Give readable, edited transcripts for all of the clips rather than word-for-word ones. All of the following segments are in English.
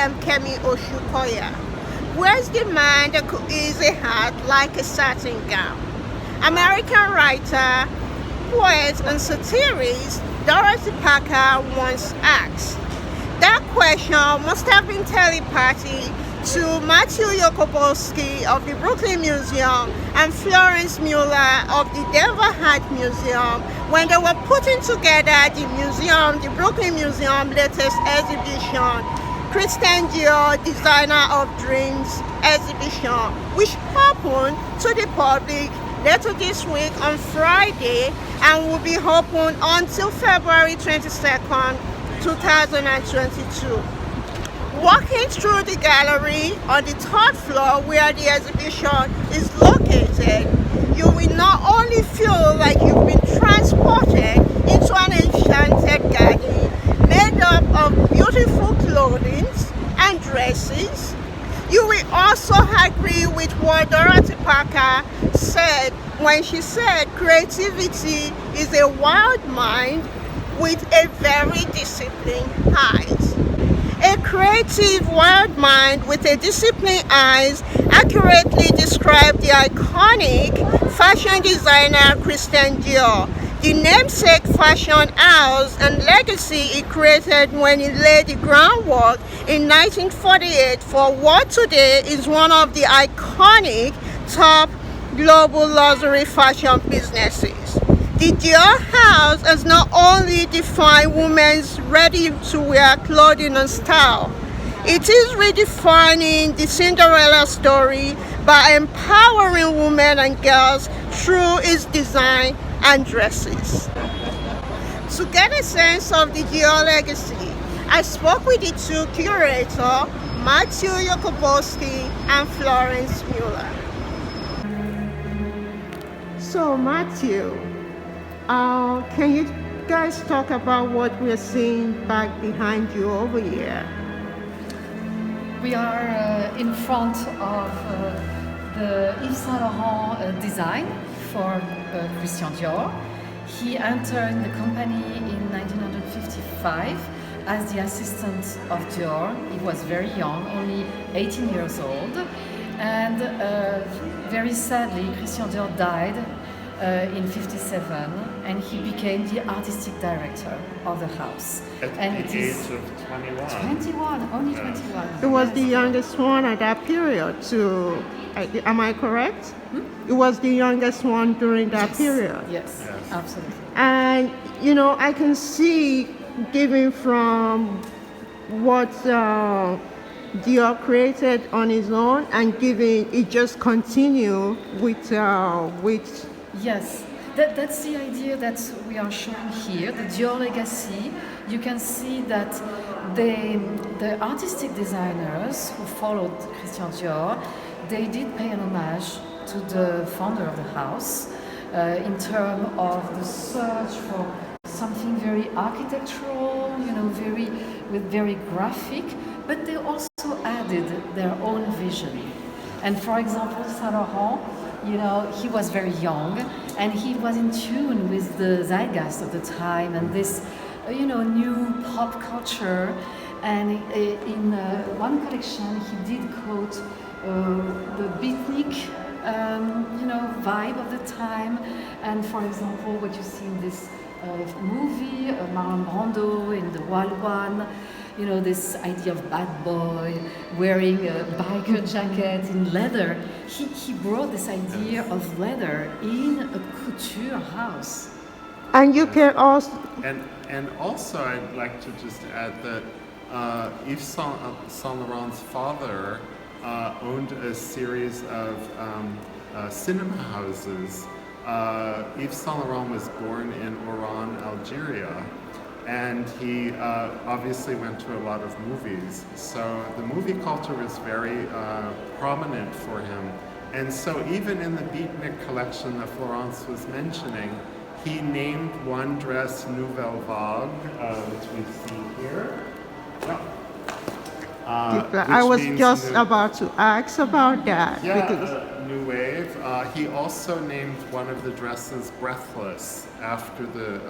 am Kemi Osukoya. Wears the man that could easily hat like a satin gown. American writer, poet, and satirist Dorothy Parker once asked. That question must have been telepathy to Matthew Yokobosky of the Brooklyn Museum and Florence Muller of the Denver Art Museum when they were putting together the Brooklyn Museum latest exhibition, Christian Dior Designer of Dreams exhibition, which opened to the public later this week on Friday and will be open until February 22nd, 2022. Walking through the gallery on the third floor where the exhibition is located, you will not only feel like you've been transported into an enchanted garden made up of beautiful clothing and dresses. You will also agree with what Dorothy Parker said when she said creativity is a wild mind with a very disciplined eyes. A creative wild mind with a disciplined eyes accurately described the iconic fashion designer Christian Dior, the namesake fashion house and legacy he created when he laid the groundwork in 1948 for what today is one of the iconic top global luxury fashion businesses. The Dior house has not only defined women's ready-to-wear clothing and style, it is redefining the Cinderella story by empowering women and girls through its design and dresses. To get a sense of the Dior legacy, I spoke with the two curators, Matthew Yokobosky and Florence Muller. So Matthew, can you guys talk about what we're seeing back behind you over here? We are in front of the Yves Saint Laurent design for Christian Dior. He entered the company in 1955 as the assistant of Dior. He was very young, only 18 years old, and very sadly Christian Dior died in 57, and he became the artistic director of the house. At the age of 21. 21, only 21. It was the youngest one at that period too. Am I correct? It was the youngest one during that period. Yes, absolutely. And I can see, given from what Dior created on his own, and given it just continue with Yes, that's the idea that we are showing here, the Dior legacy. You can see that the artistic designers who followed Christian Dior, they did pay an homage to the founder of the house in terms of the search for something very architectural, very graphic, but they also added their own vision. And for example, Saint Laurent, he was very young and he was in tune with the zeitgeist of the time and this, new pop culture. And in one collection, he did quote the beatnik, vibe of the time. And for example, what you see in this movie, Marlon Brando in the Wild One, this idea of bad boy wearing a biker jacket in leather. He brought this idea of leather in a couture house. And you can also... And also I'd like to just add that Yves Saint Laurent's father owned a series of cinema houses. Yves Saint Laurent was born in Oran, Algeria. And he obviously went to a lot of movies. So the movie culture was very prominent for him. And so even in the beatnik collection that Florence was mentioning, he named one dress Nouvelle Vague, which we see here. I was just about to ask about that. New Wave. He also named one of the dresses Breathless after the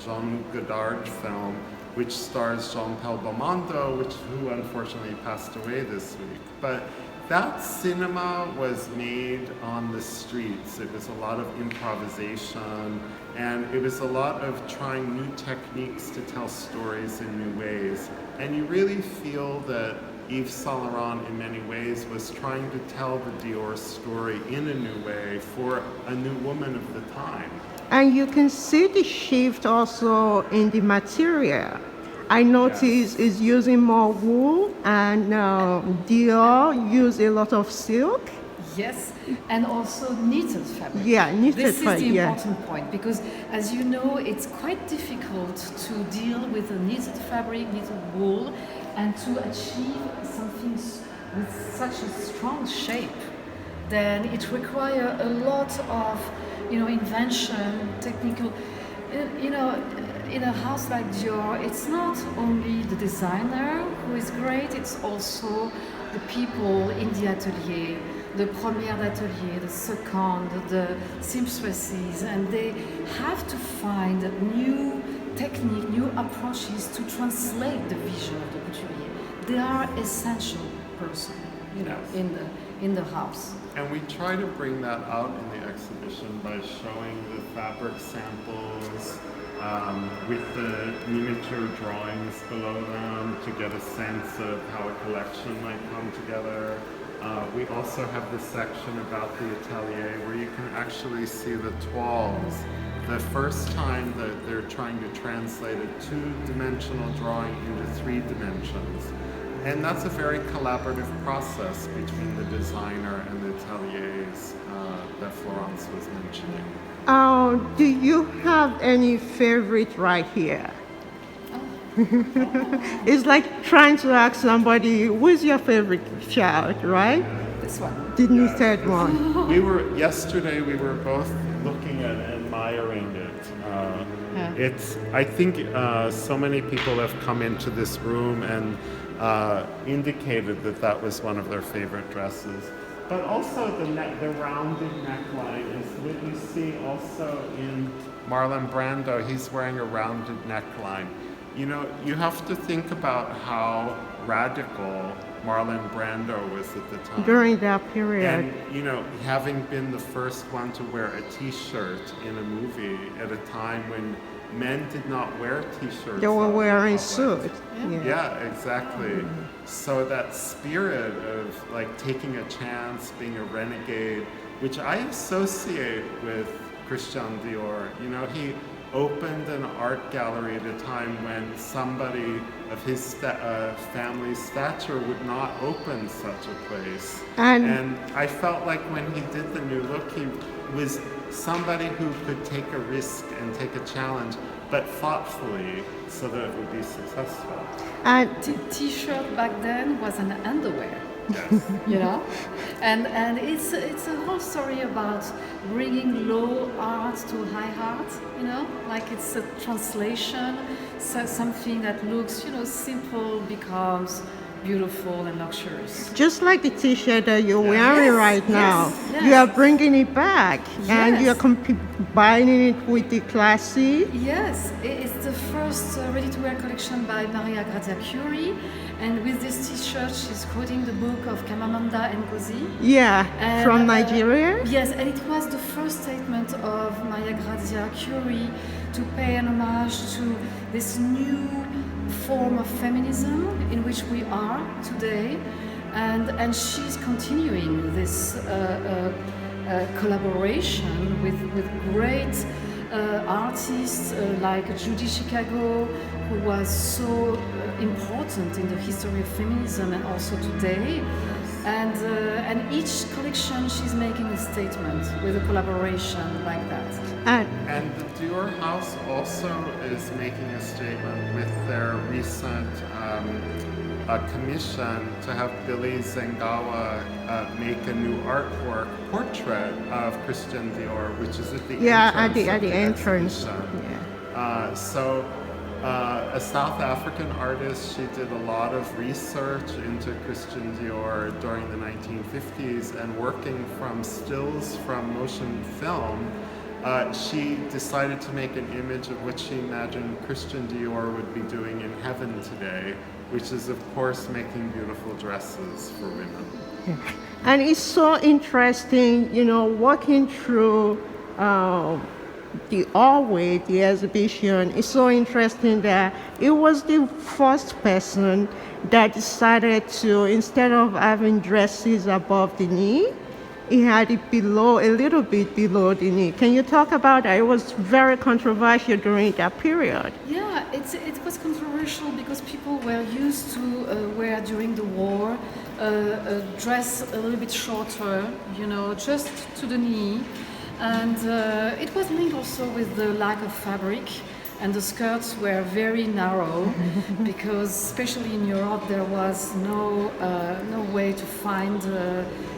Jean Godard film, which stars Jean-Paul Belmondo, who unfortunately passed away this week. But that cinema was made on the streets. It was a lot of improvisation, and it was a lot of trying new techniques to tell stories in new ways. And you really feel that Yves Saint Laurent, in many ways, was trying to tell the Dior story in a new way for a new woman of the time. And you can see the shift also in the material. I notice is using more wool, and Dior use a lot of silk. Yes, and also knitted fabric. Yeah, knitted This is fabric, the yeah. important point, because as you know, it's quite difficult to deal with a knitted fabric, knitted wool, and to achieve something with such a strong shape. Then it requires a lot of, invention, technical. In a house like Dior, it's not only the designer who is great, it's also the people in the atelier, the première d'atelier, the second, the seamstresses, and they have to find new technique, new approaches to translate the vision of the couturier. They are essential person, in the house. And we try to bring that out in the exhibition by showing the fabric samples with the miniature drawings below them to get a sense of how a collection might come together. We also have this section about the atelier where you can actually see the toiles. The first time that they're trying to translate a two-dimensional drawing into three dimensions. And that's a very collaborative process between the designer and the ateliers that Florence was mentioning. Do you have any favorite right here? It's like trying to ask somebody, who's your favorite child, right? This one. The knitted one. Yesterday we were both looking at admiring it. I think so many people have come into this room and indicated that was one of their favorite dresses. But also the rounded neckline is what you see also in Marlon Brando. He's wearing a rounded neckline. You have to think about how radical Marlon Brando was at the time. During that period. And, having been the first one to wear a t-shirt in a movie at a time when men did not wear t-shirts. They were wearing suits. Yeah, exactly. So that spirit of like taking a chance, being a renegade, which I associate with Christian Dior. He opened an art gallery at a time when somebody of his family's stature would not open such a place. And I felt like when he did the new look, he was somebody who could take a risk and take a challenge, but thoughtfully, so that it would be successful. And T-shirt back then was an underwear. Yes. And it's a whole story about bringing low art to high art, like it's a translation, so something that looks, simple becomes beautiful and luxurious. just like the t-shirt that you're wearing right now, yes. you are bringing it back and you're Yes. combining it with the classy. Yes, it's the first ready-to-wear collection by Maria Grazia Curie, and with this t-shirt she's quoting the book of Chimamanda Ngozi. Yeah, And, from Nigeria. Yes, and it was the first statement of Maria Grazia Curie to pay an homage to this new form of feminism in which we are today, and she's continuing this collaboration with great artists like Judy Chicago, who was so important in the history of feminism and also today. And each collection she's making a statement with a collaboration like that. And the Dior house also is making a statement with their recent commission to have Billy Zengawa make a new artwork portrait of Christian Dior, which is at the entrance. So a South African artist, she did a lot of research into Christian Dior during the 1950s and working from stills from motion film, she decided to make an image of what she imagined Christian Dior would be doing in heaven today, which is, of course, making beautiful dresses for women. And it's so interesting, walking through the hallway, the exhibition. It's so interesting that it was the first person that decided to, instead of having dresses above the knee, he had it below, a little bit below the knee. Can you talk about that? It was very controversial during that period. Yeah, it was controversial because people were used to wear during the war a dress a little bit shorter, just to the knee. And it was linked also with the lack of fabric, and the skirts were very narrow because, especially in Europe, there was no way to find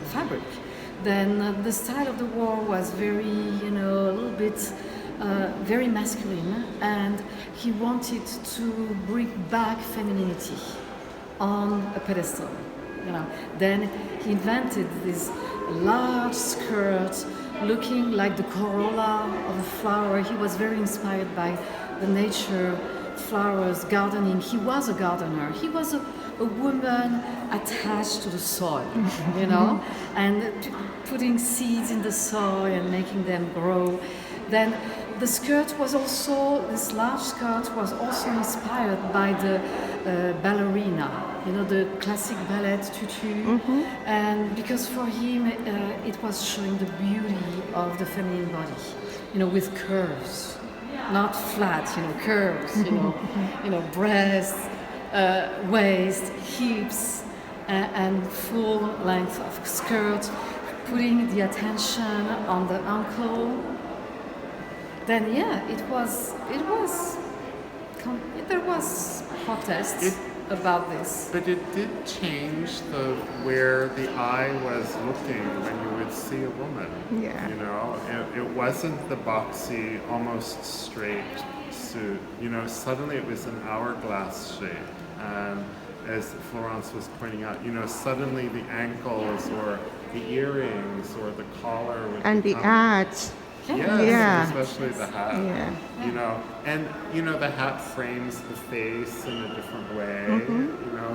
fabric. Then the style of the war was very, a little bit very masculine, and he wanted to bring back femininity on a pedestal. Then he invented this large skirt looking like the corolla of a flower. He was very inspired by the nature, flowers, gardening. He was a gardener. He was a woman attached to the soil, and putting seeds in the soil and making them grow. Then the skirt was also, this large skirt was also inspired by the ballerina, the classic ballet tutu. And because for him it was showing the beauty of the feminine body, with curves, not flat, curves, breasts, waist, hips, and full length of skirt, putting the attention on the ankle. Then there was protest about this. But it did change where the eye was looking when you would see a woman. Yeah. It wasn't the boxy, almost straight suit. Suddenly it was an hourglass shape. And as Florence was pointing out, suddenly the ankles or the earrings or the collar would and the hats. Yes, Yeah. especially the hat. Yeah. And the hat frames the face in a different way.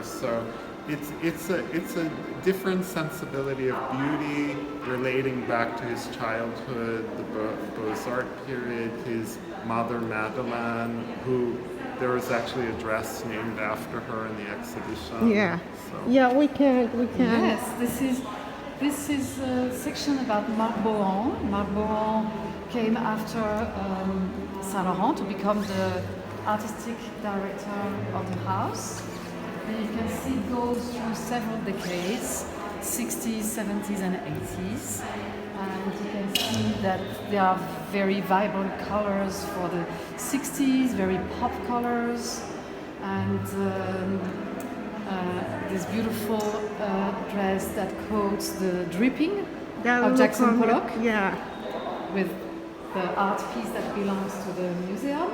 So it's a different sensibility of beauty relating back to his childhood, the Beaux-Arts period, his mother Madeleine, who there was actually a dress named after her in the exhibition. Yeah. So. Yeah, we can. Yes, this is a section about Marc Bohan. Marc Bohan came after Saint Laurent to become the artistic director of the house. And you can see it goes through several decades, 60s, 70s and 80s. And you can see that there are very vibrant colors for the 60s, very pop colors. And this beautiful dress that quotes the dripping of Jackson Pollock, with the art piece that belongs to the museum.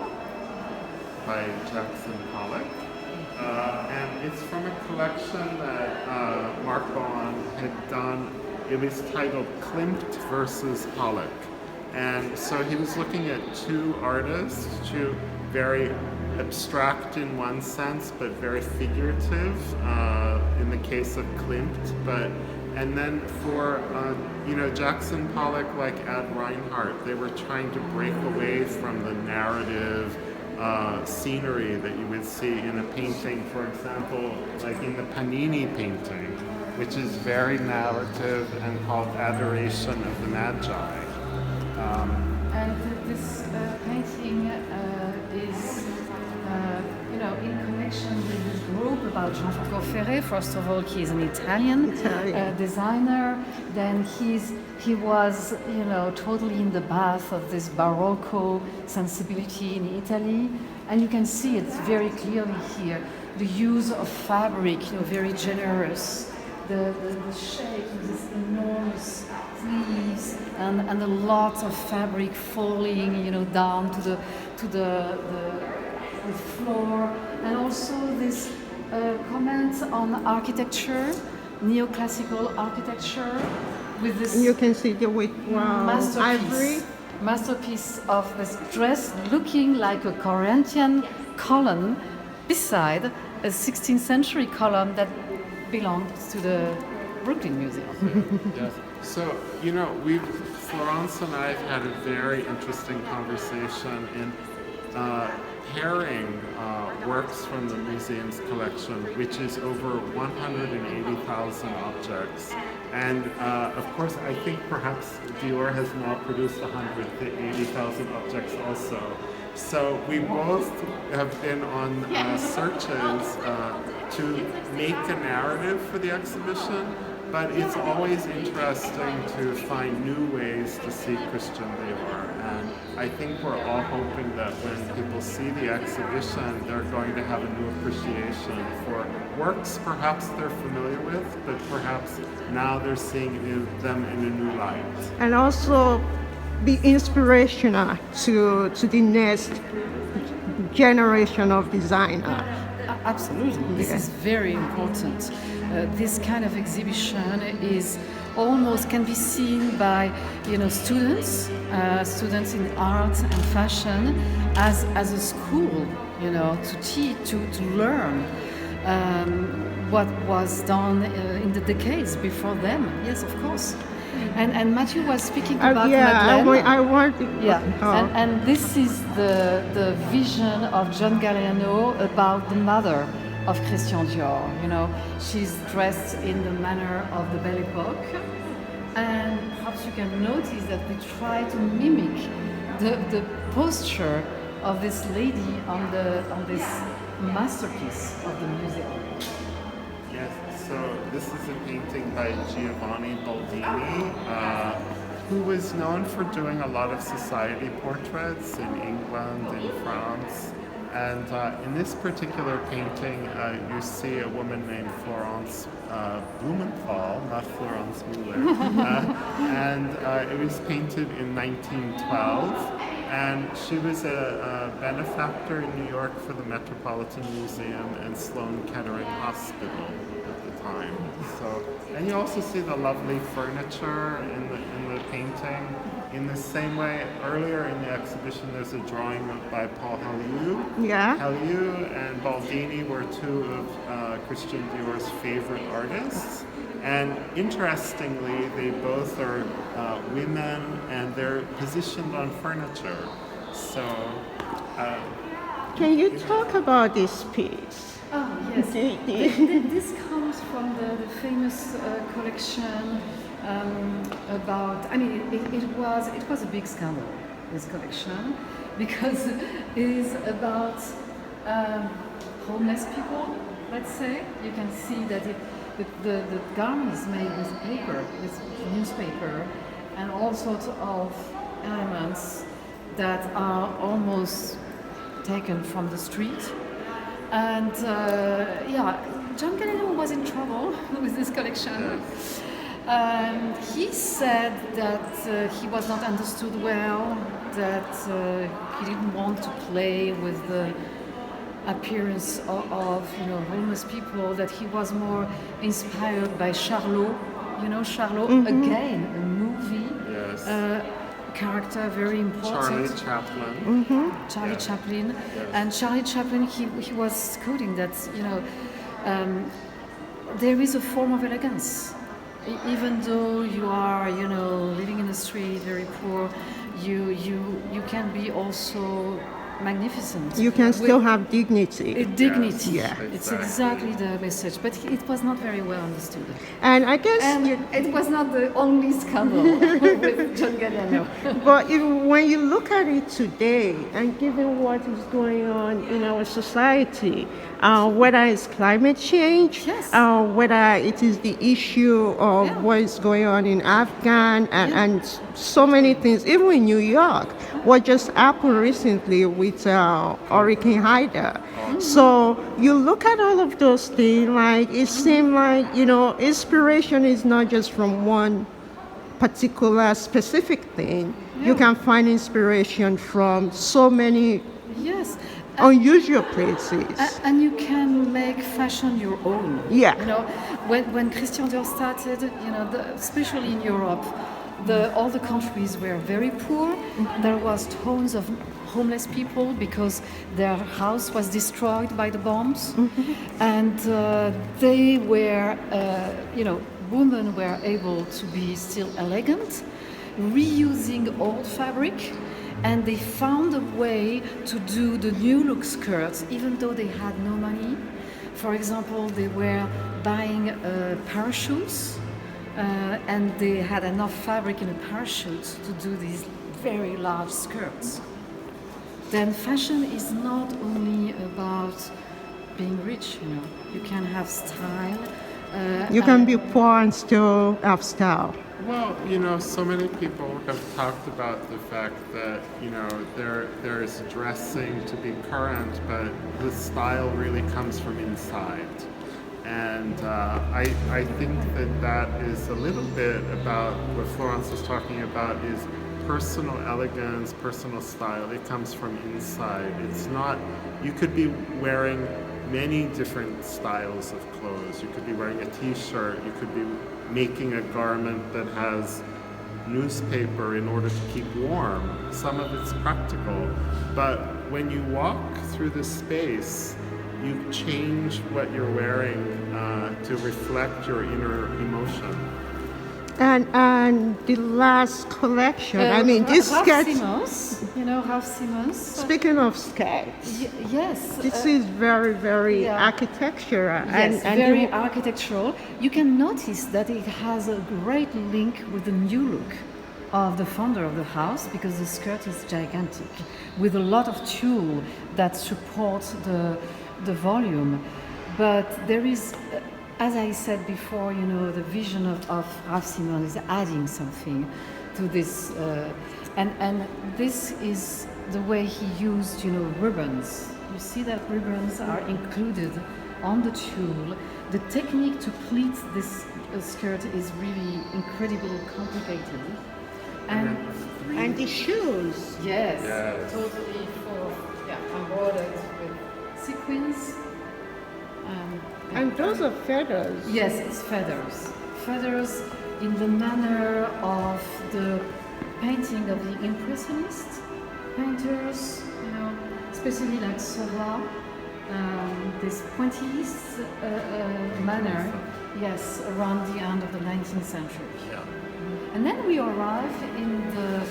By Jackson Pollock. And it's from a collection that Marc Bohan had done. It was titled Klimt versus Pollock. And so he was looking at two artists, two very abstract in one sense, but very figurative in the case of Klimt. And then for Jackson Pollock, like Ad Reinhardt, they were trying to break away from the narrative scenery that you would see in a painting, for example, like in the Panini painting, which is very narrative and called Adoration of the Magi. And this painting is, in connection with this group about Jean-Francois Ferré. First of all, he is an Italian. Designer. Then he was, totally in the bath of this Barocco sensibility in Italy. And you can see it very clearly here. The use of fabric, very generous. The shape of this enormous sleeves and a lot of fabric falling, down to the floor, and also this comment on architecture, neoclassical architecture, with this You can see the with masterpiece. ivory. masterpiece of this dress looking like a Corinthian column beside a 16th century column that belonged to the Brooklyn Museum. Yes. So, Florence and I have had a very interesting conversation in pairing works from the museum's collection, which is over 180,000 objects. And of course, I think perhaps Dior has now produced 180,000 objects also. So we both have been on searches to make a narrative for the exhibition, but it's always interesting to find new ways to see Christian Dior. And I think we're all hoping that when people see the exhibition, they're going to have a new appreciation for works perhaps they're familiar with, but perhaps now they're seeing them in a new light. And also be inspirational to the next generation of designer. Absolutely, this is very important. This kind of exhibition is almost can be seen by students in art and fashion as a school, to teach, to learn what was done in the decades before them. Yes, of course. And Matthew was speaking about Madeleine. I want. And this is the vision of John Galliano about the mother of Christian Dior. She's dressed in the manner of the Belle Époque, and perhaps you can notice that we try to mimic the posture of this lady on this masterpiece of the museum. Yes, so this is a painting by Giovanni Baldini, who was known for doing a lot of society portraits in England and France. And in this particular painting, you see a woman named Florence Blumenthal, not Florence Muller. And it was painted in 1912. And she was a benefactor in New York for the Metropolitan Museum and Sloan Kettering Hospital at the time. So, and you also see the lovely furniture in the painting. In the same way, earlier in the exhibition, there's a drawing by Paul Halliu. Yeah. Halliu and Baldini were two of Christian Dior's favorite artists. And interestingly, they both are women, and they're positioned on furniture. So, can you talk about this piece? Oh yes, this comes from the famous collection about. I mean, it was a big scandal. This collection, because it is about homeless people. Let's say you can see that the garment is made with paper, with newspaper, and all sorts of elements that are almost taken from the street. And John Galliano was in trouble with this collection. And he said that he was not understood well, that he didn't want to play with the appearance of homeless people, that he was more inspired by Charlot. Charlot, again, a movie. Yes. Character very important. Charlie Chaplin. Charlie Chaplin. Yes. And Charlie Chaplin, he was quoting that there is a form of elegance. Even though you are living in the street, very poor, you can be also magnificent. You can still have dignity. Dignity. Yes. Yeah. It's exactly the message, but it was not very well understood. And I guess it was not the only scandal with John Galliano. But when you look at it today, and given what is going on in our society, whether it's climate change, yes. Whether it is the issue of what is going on in Afghan and so many things, even in New York, what just happened recently with Hurricane Ida. So you look at all of those things, like it seems like inspiration is not just from one particular specific thing. You can find inspiration from so many unusual places. And you can make fashion your own. Yeah. When Christian Dior started, especially in Europe, all the countries were very poor. There was tons of homeless people because their house was destroyed by the bombs, and they were, women were able to be still elegant, reusing old fabric, and they found a way to do the new look skirts even though they had no money. For example, they were buying parachutes, and they had enough fabric in a parachute to do these very large skirts. Then fashion is not only about being rich, you can have style. You can be poor and still have style. Well, so many people have talked about the fact that, there is dressing to be current, but the style really comes from inside. And I think that is a little bit about what Florence was talking about is personal elegance, personal style. It comes from inside. It's not, you could be wearing many different styles of clothes. You could be wearing a t-shirt, you could be making a garment that has newspaper in order to keep warm. Some of it's practical, but when you walk through the space, you change what you're wearing to reflect your inner emotion. And the last collection, this Ralph sketch. Simons, Ralph Simons. Speaking of sketches, Yes. this is very, very architectural. Yes, very architectural. You can notice that it has a great link with the new look of the founder of the house because the skirt is gigantic with a lot of tulle that support the volume. But there is, as I said before, the vision of Ralph Simons is adding something to this, and this is the way he used, ribbons. You see that ribbons are included on the tulle. The technique to pleat this skirt is really incredibly complicated. And the shoes. Yes, Yes. totally embroidered with sequins. And those are feathers. Yes, it's feathers. Feathers in the manner of the painting of the Impressionist painters, especially like Seurat, this pointillist manner, yes, around the end of the 19th century. Yeah. And then we arrive in the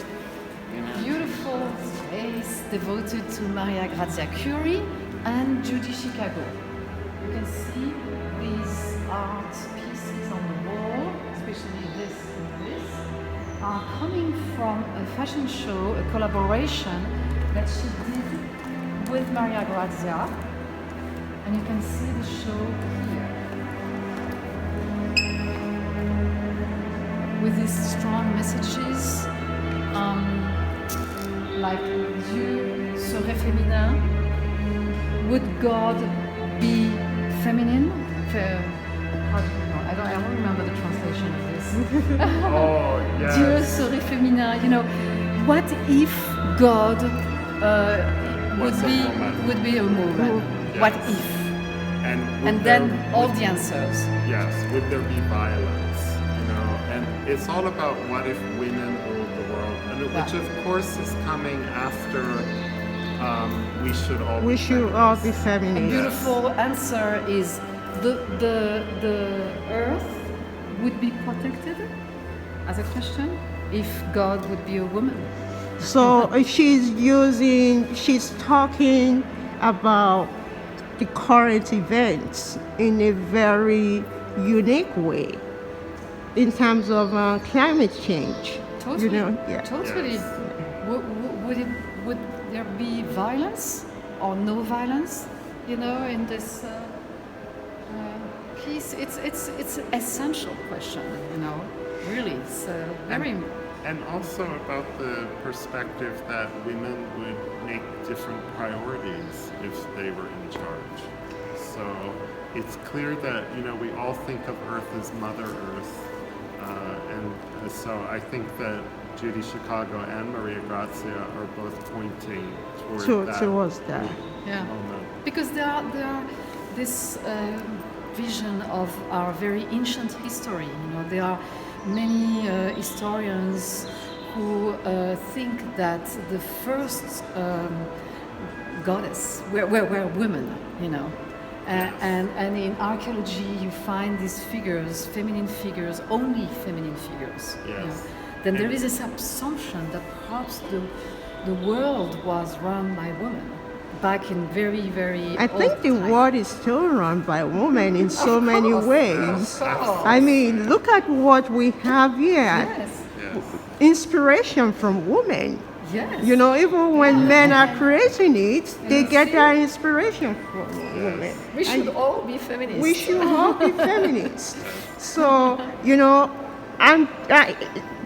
beautiful space devoted to Maria Grazia Curie and Judy Chicago. You can see these art pieces on the wall, especially this and this, are coming from a fashion show, a collaboration that she did with Maria Grazia. And you can see the show here. With these strong messages, like Dieu serait féminin, would God be feminine? I don't remember the translation of this. Oh, yes. Dieu serait féminin. What if God would be a woman? Yes. What if? And then all the answers. Yes, would there be violence? And it's all about what if women ruled the world, which of course is coming after we should all be feminine. A beautiful answer is the earth would be protected as a question if God would be a woman. So she's talking about the current events in a very unique way in terms of climate change. Totally. Totally. Yes. Would there be violence or no violence? In this piece, it's an essential question. Really, it's very. And also about the perspective that women would make different priorities if they were in charge. So it's clear that we all think of Earth as Mother Earth, and so I think that Judy Chicago and Maria Grazia are both pointing towards that. Yeah, moment. because there are this vision of our very ancient history. They are many historians who think that the first goddess were women, you know. And in archaeology, you find these figures, feminine figures, only feminine figures. Yes. You know. Then there is this assumption that perhaps the world was run by women back in very, very I think the time. world is still run by women in so many ways. Of course. I mean, look at what we have here. Yes. Yes. Inspiration from women. Yes. You know, even when men are creating it, they get their inspiration from women. We should all be feminists. We should all be feminists. So, you know,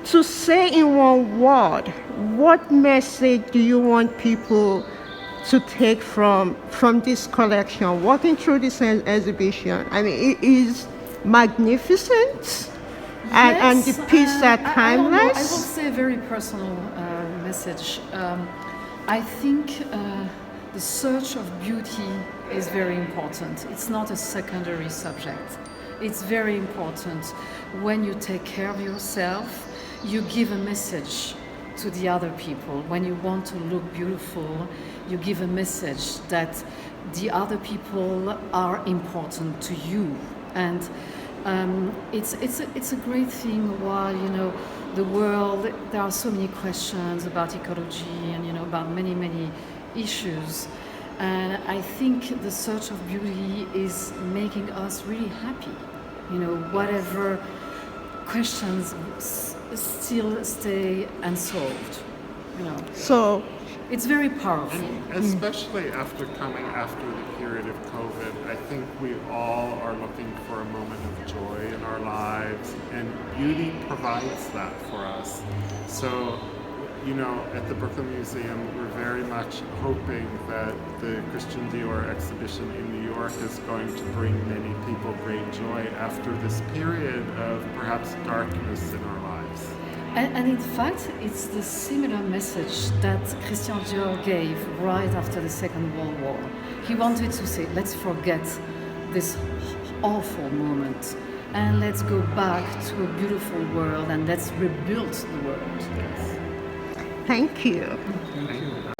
to say in one word, what message do you want people to take from this collection, walking through this exhibition? I mean, it is magnificent, and the pieces are I will timeless. say a very personal message. I think the search of beauty is very important. It's not a secondary subject. It's very important. When you take care of yourself, you give a message to the other people. When you want to look beautiful, you give a message that the other people are important to you. And it's a great thing while, you know, the world, there are so many questions about ecology and, you know, about many issues. And I think the search of beauty is making us really happy. You know, whatever questions still stay unsolved, you know. So, It's very powerful. Especially after coming after the period of COVID, I think we all are looking for a moment of joy in our lives, and beauty provides that for us. So, you know, at the Brooklyn Museum, we're very much hoping that the Christian Dior exhibition in New York is going to bring many people great joy after this period of perhaps darkness in our lives. And in fact, it's the similar message that Christian Dior gave right after the Second World War. He wanted to say, let's forget this awful moment and let's go back to a beautiful world and let's rebuild the world. thank you. Thank you.